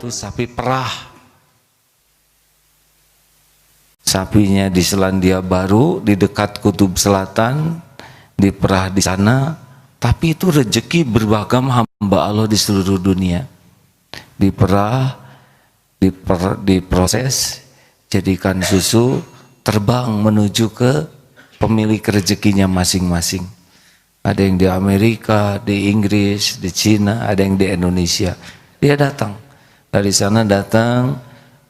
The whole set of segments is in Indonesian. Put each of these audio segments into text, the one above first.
itu sapi perah. Sapinya di Selandia Baru, di dekat Kutub Selatan, diperah di sana. Tapi itu rezeki beragam hamba Allah di seluruh dunia. Diperah, diproses, jadikan susu, terbang menuju ke pemilik rezekinya masing-masing. Ada yang di Amerika, di Inggris, di Cina, ada yang di Indonesia. Dia datang, dari sana datang,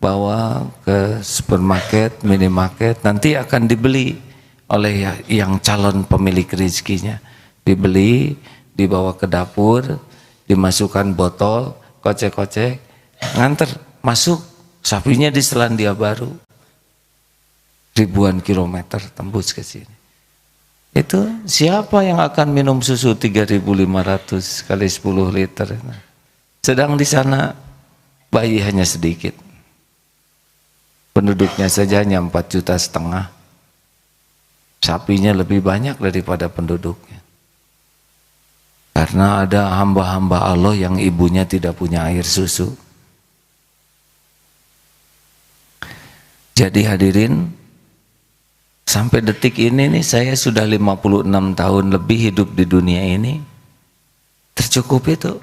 bawa ke supermarket, minimarket, nanti akan dibeli oleh yang calon pemilik rezekinya. Dibeli, dibawa ke dapur, dimasukkan botol, kocek-kocek, nganter, masuk, sapinya di Selandia Baru. Ribuan kilometer tembus ke sini. Itu siapa yang akan minum susu 3.500 kali 10 liter? Sedang di sana bayi hanya sedikit. Penduduknya saja hanya 4,5 juta. Sapinya lebih banyak daripada penduduknya. Karena ada hamba-hamba Allah yang ibunya tidak punya air susu. Jadi hadirin, sampai detik ini nih saya sudah 56 tahun lebih hidup di dunia ini. Tercukupi itu.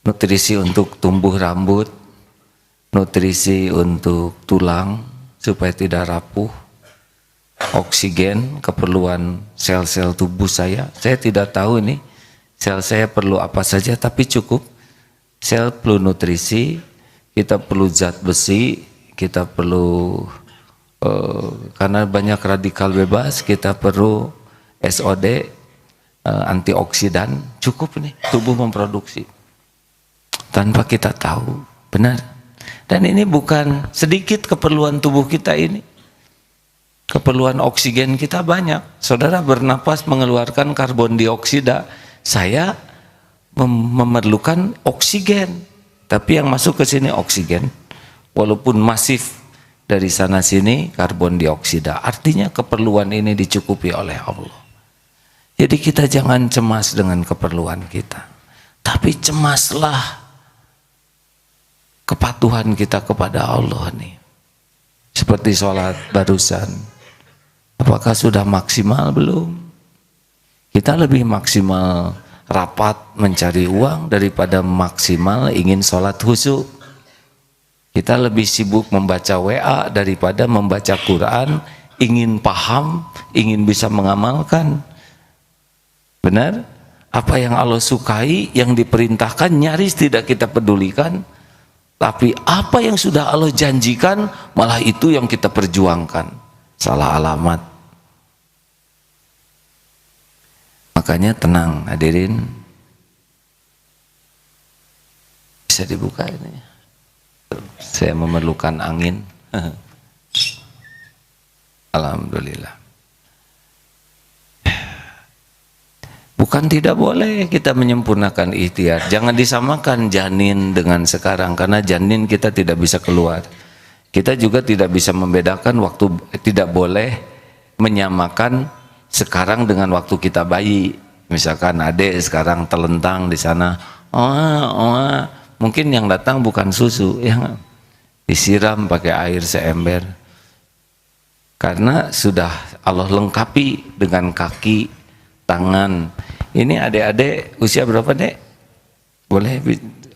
Nutrisi untuk tumbuh rambut, nutrisi untuk tulang supaya tidak rapuh, oksigen keperluan sel-sel tubuh saya. Saya tidak tahu ini sel saya perlu apa saja, tapi cukup. Sel perlu nutrisi, kita perlu zat besi, kita perlu karena banyak radikal bebas, kita perlu SOD, antioksidan, cukup nih tubuh memproduksi tanpa kita tahu, benar. Dan ini bukan sedikit keperluan tubuh kita ini, keperluan oksigen kita banyak. Saudara bernapas mengeluarkan karbon dioksida, saya memerlukan oksigen, tapi yang masuk ke sini oksigen, walaupun masif. Dari sana sini karbon dioksida, artinya keperluan ini dicukupi oleh Allah. Jadi kita jangan cemas dengan keperluan kita, tapi cemaslah kepatuhan kita kepada Allah nih. Seperti sholat barusan, apakah sudah maksimal belum? Kita lebih maksimal rapat mencari uang daripada maksimal ingin sholat khusyuk. Kita lebih sibuk membaca WA daripada membaca Quran, ingin paham, ingin bisa mengamalkan. Benar? Apa yang Allah sukai, yang diperintahkan nyaris tidak kita pedulikan. Tapi apa yang sudah Allah janjikan, malah itu yang kita perjuangkan. Salah alamat. Makanya tenang hadirin. Bisa dibuka ini. Saya memerlukan angin. Alhamdulillah. Bukan tidak boleh kita menyempurnakan ikhtiar. Jangan disamakan janin dengan sekarang, karena janin kita tidak bisa keluar. Kita juga tidak bisa membedakan waktu, tidak boleh menyamakan sekarang dengan waktu kita bayi. Misalkan adik sekarang telentang di sana, mungkin yang datang bukan susu, yang disiram pakai air seember. Karena sudah Allah lengkapi dengan kaki, tangan. Ini adik-adik usia berapa, Dek? Boleh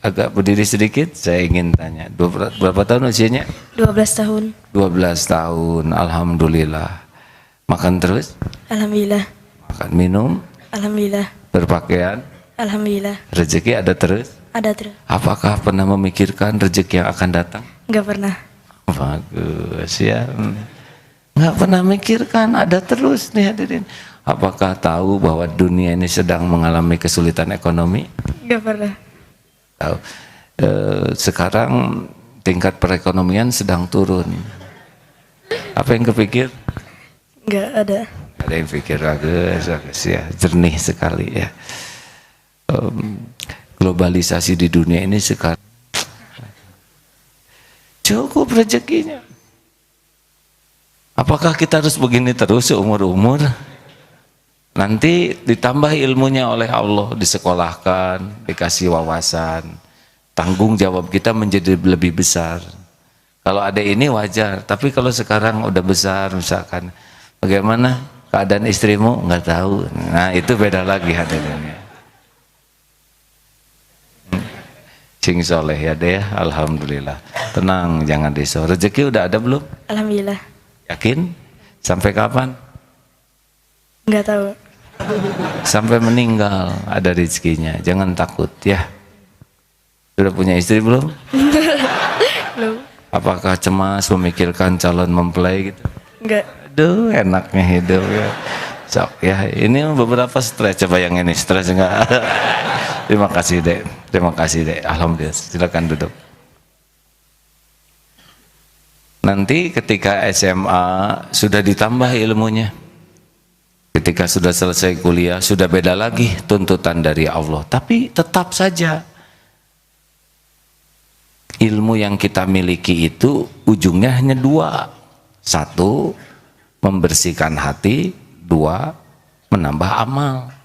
agak berdiri sedikit? Saya ingin tanya. Berapa tahun usianya? 12 tahun. 12 tahun. Alhamdulillah. Makan terus? Alhamdulillah. Makan minum? Alhamdulillah. Berpakaian? Alhamdulillah. Rezeki ada terus? Ada terus. Apakah pernah memikirkan rezeki yang akan datang? Enggak pernah. Bagus ya. Enggak pernah mikirkan, ada terus nih hadirin. Apakah tahu bahwa dunia ini sedang mengalami kesulitan ekonomi? Enggak pernah. Tahu. Sekarang tingkat perekonomian sedang turun. Apa yang kepikir? Enggak ada. Ada yang pikir bagus ya, jernih sekali ya. Globalisasi di dunia ini sekarang cukup rezekinya. Apakah kita harus begini terus seumur-umur? Nanti ditambah ilmunya oleh Allah, disekolahkan, dikasih wawasan, tanggung jawab kita menjadi lebih besar. Kalau ada ini wajar, tapi kalau sekarang udah besar misalkan, bagaimana keadaan istrimu? Nggak tahu. Nah itu beda lagi hadirinnya. Sing soleh ya deh, alhamdulillah. Tenang, jangan risau. Rezeki udah ada belum? Alhamdulillah. Yakin? Sampai kapan? Nggak tahu. Sampai meninggal ada rezekinya. Jangan takut ya. Sudah punya istri belum? Belum. Apakah cemas memikirkan calon mempelai gitu? Nggak. Aduh, enaknya hidup ya. Sok ya. Ini beberapa stres. Coba yang ini stres enggak? Terima kasih dek. Terima kasih dek. Alhamdulillah. Silakan duduk. Nanti ketika SMA sudah ditambah ilmunya. Ketika sudah selesai kuliah sudah beda lagi tuntutan dari Allah. Tapi tetap saja ilmu yang kita miliki itu ujungnya hanya dua. Satu, membersihkan hati. Dua, menambah amal.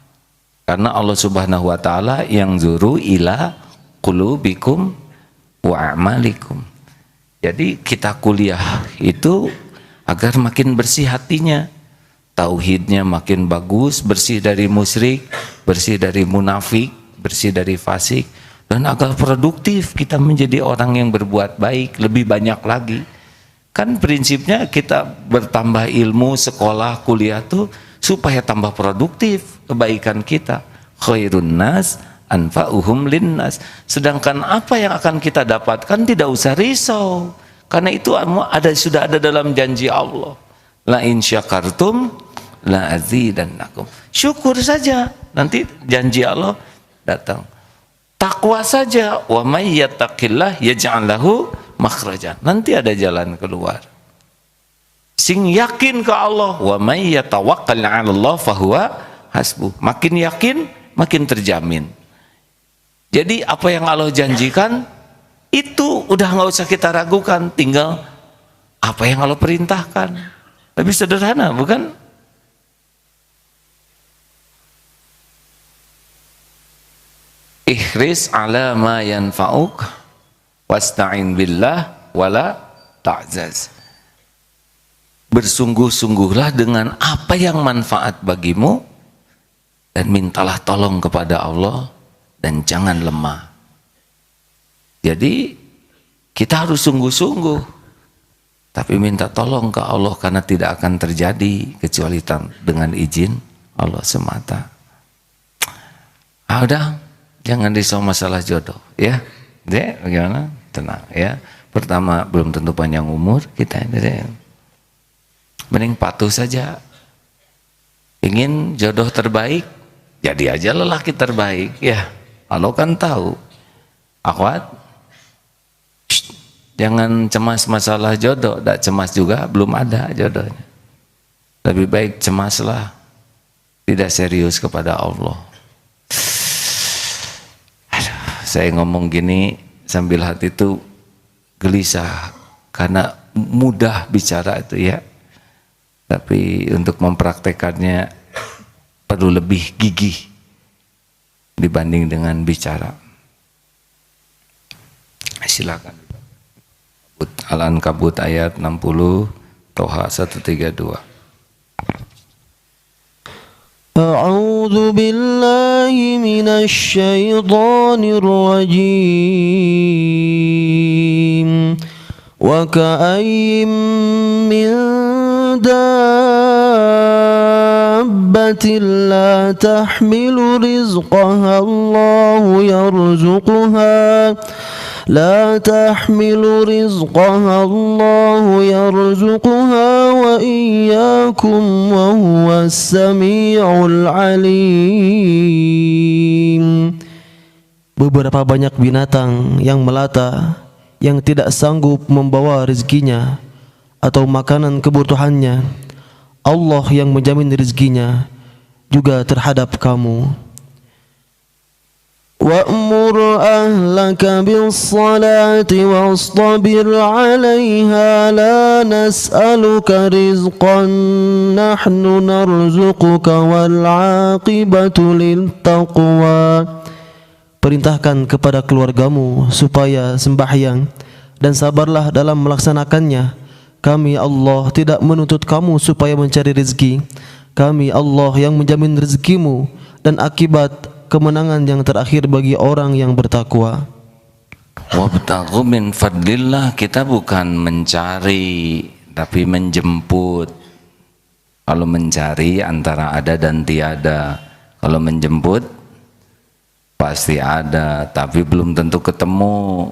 Karena Allah Subhanahu wa taala yang zuru ila qulubikum wa a'malikum. Jadi kita kuliah itu agar makin bersih hatinya. Tauhidnya makin bagus, bersih dari musyrik, bersih dari munafik, bersih dari fasik, dan agar produktif kita menjadi orang yang berbuat baik lebih banyak lagi. Kan prinsipnya kita bertambah ilmu, sekolah, kuliah tuh supaya tambah produktif kebaikan kita. Khairun nas anfa'uhum linnas. Sedangkan apa yang akan kita dapatkan tidak usah risau. Karena itu sudah ada dalam janji Allah. La in syakartum la azidannakum. Syukur saja, nanti janji Allah datang. Takwa saja, wa may yattaqillah yaj'al lahu makhrajan. Nanti ada jalan keluar. Sing yakin ke Allah, wa may yatawakkal 'ala Allah fahuwa hasbuh. Makin yakin, makin terjamin. Jadi apa yang Allah janjikan itu udah nggak usah kita ragukan, tinggal apa yang Allah perintahkan. Lebih sederhana, bukan? Ihris ala ma yanfa'uk wasta'in billah wala ta'zaz. Bersungguh-sungguhlah dengan apa yang manfaat bagimu dan mintalah tolong kepada Allah dan jangan lemah. Jadi kita harus sungguh-sungguh. Tapi minta tolong ke Allah karena tidak akan terjadi kecuali dengan izin Allah semata. Udah, jangan risau masalah jodoh, ya. Dek, bagaimana? Tenang, ya. Pertama, belum tentu panjang umur kita, Dek. Mending patuh saja. Ingin jodoh terbaik, jadi aja lelaki terbaik, ya. Allah kan tahu. Akhwat, jangan cemas masalah jodoh, tidak cemas juga belum ada jodohnya. Lebih baik cemaslah, tidak serius kepada Allah. Aduh, saya ngomong gini sambil hati itu gelisah karena mudah bicara itu ya, tapi untuk mempraktekannya perlu lebih gigih dibanding dengan bicara. Silakan. Al-Ankabut ayat 60, Toha 132. A'udzu billahi minasy syaithanir rajim. Wa ka'ayyim min dabbatin la tahmilu rizqaha Allahu yarzuquha. لا تحمل رزقها الله يرزقها وإياكم وهو السميع العليم. Beberapa banyak binatang yang melata yang tidak sanggup membawa rezekinya atau makanan kebutuhannya. Allah yang menjamin rezekinya juga terhadap kamu. وَأْمُرْ أَهْلَكَ بِالصَّلَاةِ وَاصْطَبِرْ عَلَيْهَا لَا نَسْأَلُكَ رِزْقًا نَحْنُ نَرْزُقُكَ وَالْعَاقِبَةُ لِلتَّقْوَى. Perintahkan kepada keluargamu supaya sembahyang dan sabarlah dalam melaksanakannya. Kami Allah tidak menuntut kamu supaya mencari rezeki. Kami Allah yang menjamin rezekimu dan akibat kemenangan yang terakhir bagi orang yang bertakwa. Wabtaghu min fadlillah, kita bukan mencari tapi menjemput. Kalau mencari antara ada dan tiada. Kalau menjemput pasti ada, tapi belum tentu ketemu.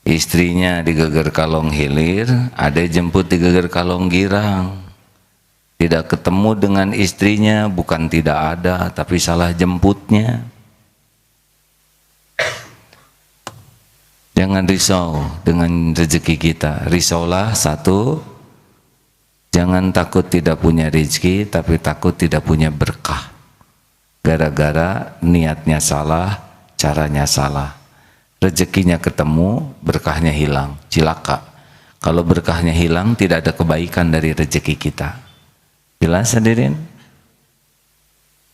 Istrinya di Geger Kalong Hilir, ada jemput di Geger Kalong Girang. Tidak ketemu dengan istrinya, bukan tidak ada, tapi salah jemputnya. Jangan risau dengan rezeki kita. Risaulah satu, jangan takut tidak punya rezeki, tapi takut tidak punya berkah. Gara-gara niatnya salah, caranya salah. Rezekinya ketemu, berkahnya hilang, cilaka. Kalau berkahnya hilang, tidak ada kebaikan dari rezeki kita. Jelas hadirin?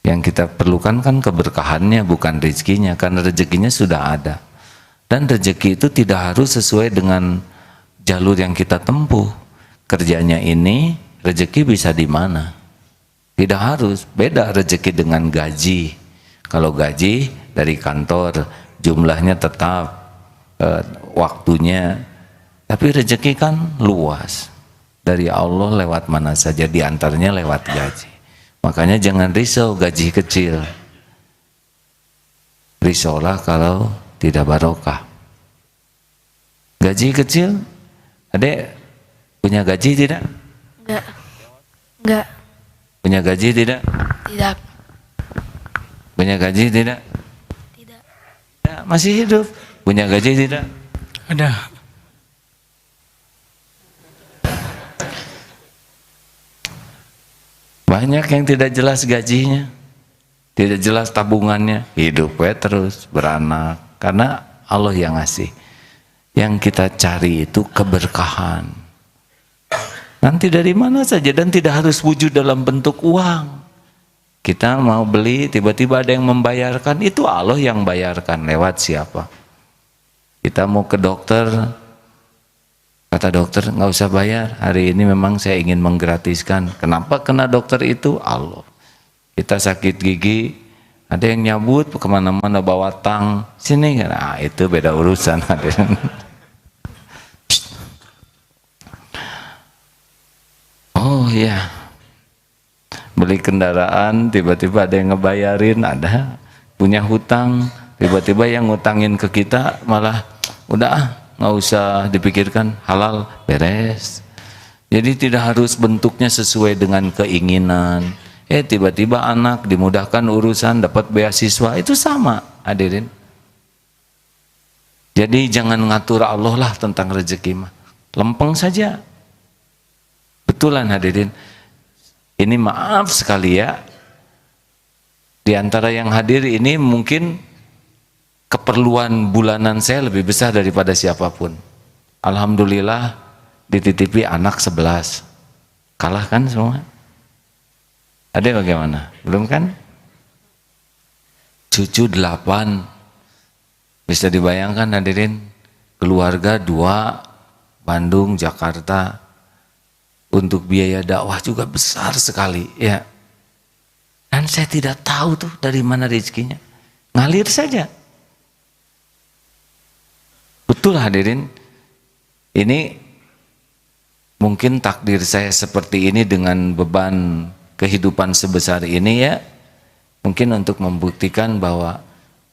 Yang kita perlukan kan keberkahannya, bukan rezekinya, karena rezekinya sudah ada. Dan rezeki itu tidak harus sesuai dengan jalur yang kita tempuh. Kerjanya ini, rezeki bisa di mana? Tidak harus, beda rezeki dengan gaji. Kalau gaji dari kantor, jumlahnya tetap, waktunya, tapi rezeki kan luas. Dari Allah lewat mana saja, diantaranya lewat gaji. Makanya jangan risau gaji kecil. Risaulah kalau tidak barokah. Gaji kecil, adek punya gaji tidak? Enggak. Punya gaji tidak? Tidak. Punya gaji tidak? Tidak. Ya, masih hidup. Punya gaji tidak? Ada. Banyak yang tidak jelas gajinya, tidak jelas tabungannya, hidupnya terus beranak, karena Allah yang ngasih. Yang kita cari itu keberkahan. Nanti dari mana saja, dan tidak harus wujud dalam bentuk uang. Kita mau beli, tiba-tiba ada yang membayarkan, itu Allah yang bayarkan. Lewat siapa? Kita mau ke dokter, kata dokter, nggak usah bayar, hari ini memang saya ingin menggratiskan. Kenapa kena dokter itu? Allah. Kita sakit gigi, ada yang nyabut kemana-mana bawa tang, sini, nah itu beda urusan. Oh iya, beli kendaraan, tiba-tiba ada yang ngebayarin, ada punya hutang, tiba-tiba yang ngutangin ke kita malah udah nggak usah dipikirkan, halal, beres. Jadi tidak harus bentuknya sesuai dengan keinginan. Tiba-tiba anak dimudahkan urusan, dapat beasiswa, itu sama, hadirin. Jadi jangan ngatur Allah lah tentang rezeki mah, lempeng saja. Betulan hadirin. Ini maaf sekali ya, di antara yang hadir ini mungkin keperluan bulanan saya lebih besar daripada siapapun. Alhamdulillah dititipi anak 11. Kalah kan semua? Ada bagaimana? Belum kan? Cucu 8. Bisa dibayangkan hadirin, keluarga 2, Bandung, Jakarta. Untuk biaya dakwah juga besar sekali ya. Dan saya tidak tahu tuh dari mana rezekinya. Ngalir saja. Betul hadirin, ini mungkin takdir saya seperti ini dengan beban kehidupan sebesar ini ya, mungkin untuk membuktikan bahwa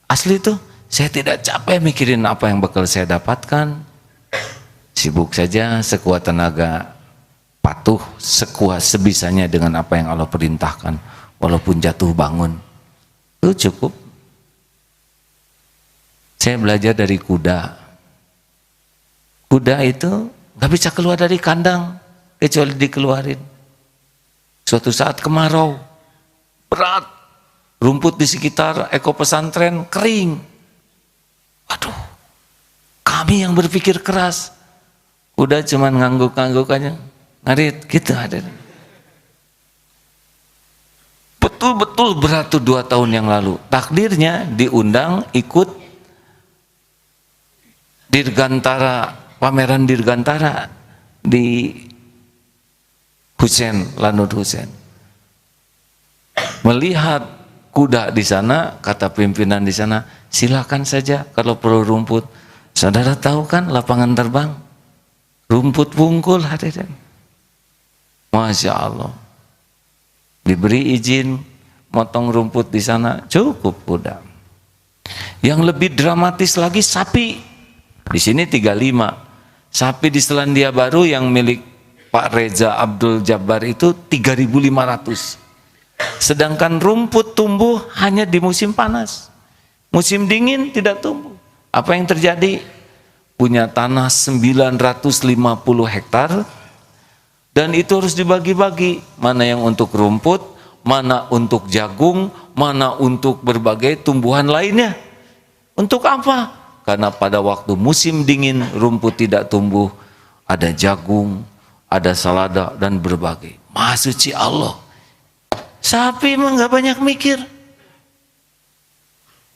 asli tuh saya tidak capek mikirin apa yang bakal saya dapatkan. Sibuk saja sekuat tenaga, patuh sekuat sebisanya dengan apa yang Allah perintahkan, walaupun jatuh bangun. Itu cukup. Saya belajar dari kuda. Kuda itu gak bisa keluar dari kandang kecuali dikeluarin. Suatu saat kemarau, berat, rumput di sekitar eko pesantren kering. Waduh, kami yang berpikir keras, kuda cuman ngangguk-ngangguk aja, ngarit gitu ada. betul-betul berat tuh 2 tahun yang lalu. Takdirnya diundang ikut Dirgantara, pameran Dirgantara di Hussein, Lanut Hussein. Melihat kuda di sana, kata pimpinan di sana, silakan saja kalau perlu rumput. Saudara tahu kan lapangan terbang? Rumput pungkul hadirin. Masya Allah. Diberi izin motong rumput di sana, cukup kuda. Yang lebih dramatis lagi sapi. Di sini 35. Sapi di Selandia Baru yang milik Pak Reza Abdul Jabbar itu 3.500. Sedangkan rumput tumbuh hanya di musim panas. Musim dingin tidak tumbuh. Apa yang terjadi? Punya tanah 950 hektar dan itu harus dibagi-bagi. Mana yang untuk rumput, mana untuk jagung, mana untuk berbagai tumbuhan lainnya. Untuk apa? Karena pada waktu musim dingin rumput tidak tumbuh, ada jagung, ada salada dan berbagai. Maha suci Allah. Sapi mah nggak banyak mikir.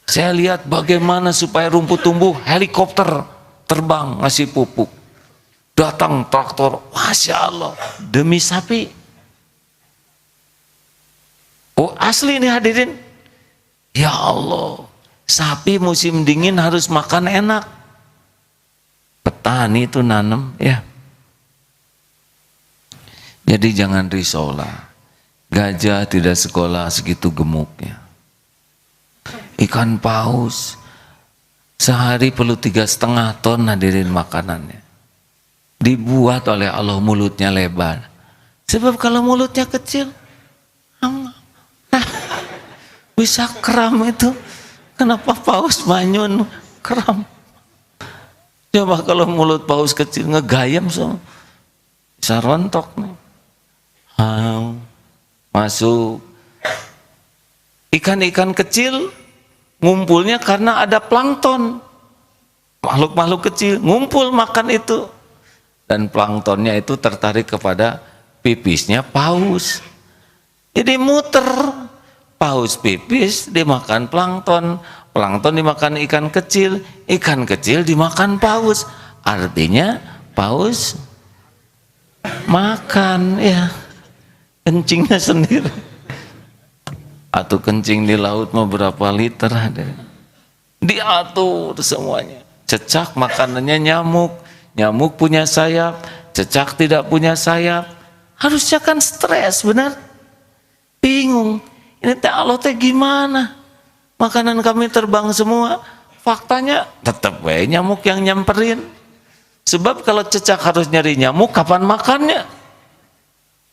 Saya lihat bagaimana supaya rumput tumbuh, helikopter terbang ngasih pupuk. Datang traktor, Masya Allah, demi sapi. Oh asli nih hadirin. Ya Allah, sapi musim dingin harus makan enak. Petani itu nanam ya. Jadi jangan risaulah. Gajah tidak sekolah segitu gemuknya. Ikan paus sehari perlu 3,5 ton hadirin makanannya. Dibuat oleh Allah mulutnya lebar. Sebab kalau mulutnya kecil, bisa kram itu. Kenapa paus manyun kram? Coba kalau mulut paus kecil ngegayam semua, bisa rontok nih. Masuk. Ikan-ikan kecil ngumpulnya karena ada plankton. Makhluk-makhluk kecil ngumpul makan itu. Dan planktonnya itu tertarik kepada pipisnya paus. Jadi muter. Paus pipis dimakan plankton. Plankton dimakan ikan kecil dimakan paus. Artinya paus makan ya kencingnya sendiri. Atau kencing di laut mau berapa liter ada. Diatur semuanya. Cecak makanannya nyamuk. Nyamuk punya sayap, cecak tidak punya sayap. Harusnya kan stres, benar? Bingung. Ini teh Allah teh gimana? Makanan kami terbang semua. Faktanya tetap nyamuk yang nyamperin. Sebab kalau cecak harus nyari nyamuk, kapan makannya?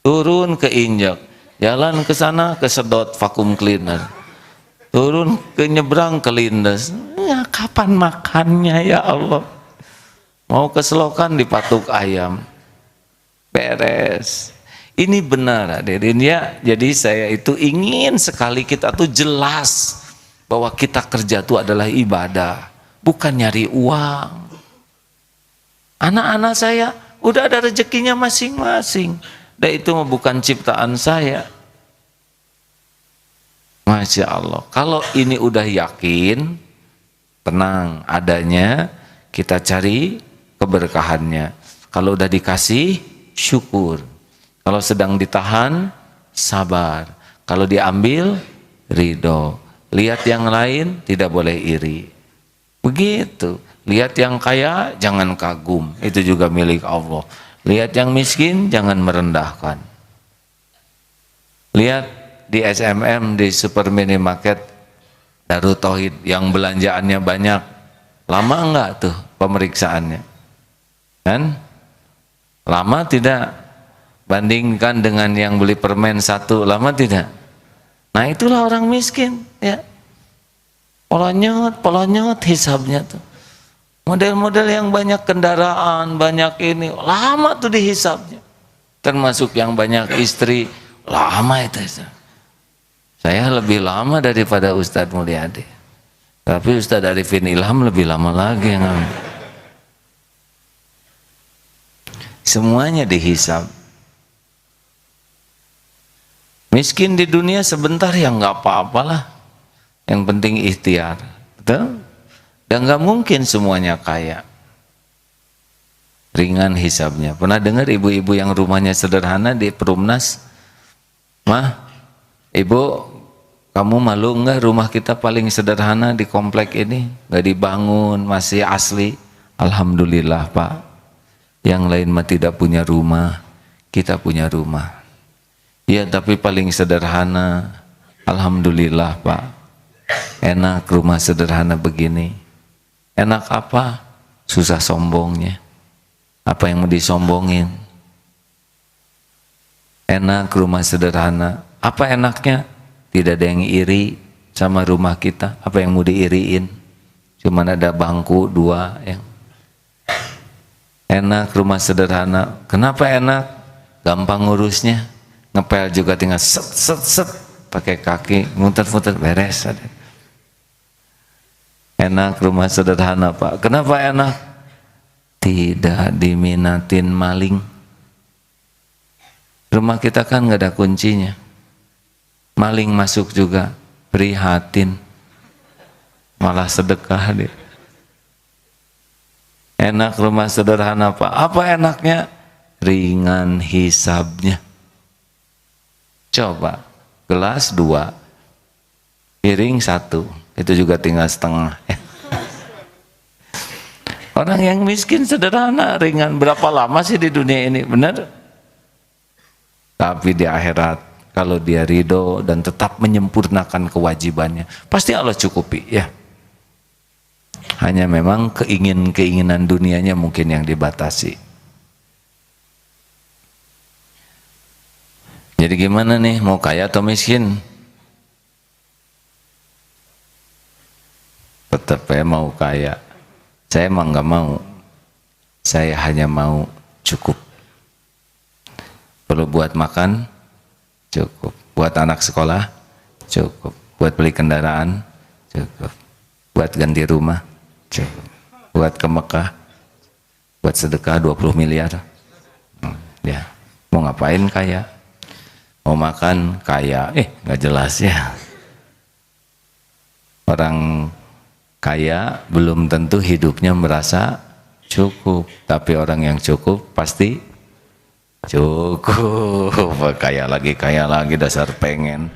Turun ke injak, jalan ke sana kesedot vakum cleaner. Turun ke nyebrang ke lindas. Ya, kapan makannya ya Allah? Mau ke selokan dipatuk ayam. Beres. Ini benar hadirin ya. Jadi saya itu ingin sekali kita tuh jelas bahwa kita kerja itu adalah ibadah, bukan nyari uang. Anak-anak saya udah ada rezekinya masing-masing. Dan itu bukan ciptaan saya. Masya Allah. Kalau ini udah yakin, tenang adanya, kita cari keberkahannya. Kalau udah dikasih, syukur. Kalau sedang ditahan, sabar. Kalau diambil, ridho. Lihat yang lain, tidak boleh iri. Begitu. Lihat yang kaya, jangan kagum. Itu juga milik Allah. Lihat yang miskin, jangan merendahkan. Lihat di SMM, di Super Mini Market Darut Tauhid yang belanjaannya banyak. Lama enggak tuh pemeriksaannya? Kan? Lama tidak? Bandingkan dengan yang beli permen satu, lama tidak? Nah itulah orang miskin ya. Polonyot hisabnya tuh. Model-model yang banyak kendaraan, banyak ini, lama tuh dihisabnya. Termasuk yang banyak istri, lama itu. Saya lebih lama daripada Ustadz Mulyadi. Tapi Ustadz Arifin Ilham lebih lama lagi yang semuanya dihisab. Miskin di dunia sebentar ya nggak apa-apalah. Yang penting ikhtiar, betul? Dan nggak mungkin semuanya kaya. Ringan hisabnya. Pernah dengar ibu-ibu yang rumahnya sederhana di Perumnas? Mah, ibu, kamu malu nggak rumah kita paling sederhana di komplek ini? Nggak dibangun, masih asli. Alhamdulillah Pak. Yang lain mah tidak punya rumah, kita punya rumah. Ya tapi paling sederhana. Alhamdulillah Pak. Enak rumah sederhana begini. Enak apa? Susah sombongnya. Apa yang mau disombongin? Enak rumah sederhana. Apa enaknya? Tidak ada yang iri sama rumah kita. Apa yang mau diiriin? Cuman ada bangku 2 yang enak rumah sederhana. Kenapa enak? Gampang ngurusnya. Ngepel juga tinggal set set set pakai kaki, muter-muter beres. Enak rumah sederhana Pak. Kenapa enak? Tidak diminatin maling. Rumah kita kan nggak ada kuncinya. Maling masuk juga, prihatin. Malah sedekah dia. Enak rumah sederhana Pak. Apa enaknya? Ringan hisabnya. Coba, gelas 2, piring 1, itu juga tinggal setengah. Orang yang miskin sederhana, ringan. Berapa lama sih di dunia ini, benar? Tapi di akhirat, kalau dia ridho dan tetap menyempurnakan kewajibannya, pasti Allah cukupi ya. Hanya memang keinginan dunianya mungkin yang dibatasi. Jadi gimana nih, mau kaya atau miskin? Tetap ya mau kaya. Saya emang nggak mau. Saya hanya mau cukup. Perlu buat makan, cukup. Buat anak sekolah, cukup. Buat beli kendaraan, cukup. Buat ganti rumah, cukup. Buat ke Mekah, buat sedekah 20 miliar. Ya, mau ngapain kaya? Mau makan kaya, nggak jelas ya. Orang kaya belum tentu hidupnya merasa cukup, tapi orang yang cukup pasti cukup. Kaya lagi dasar pengen.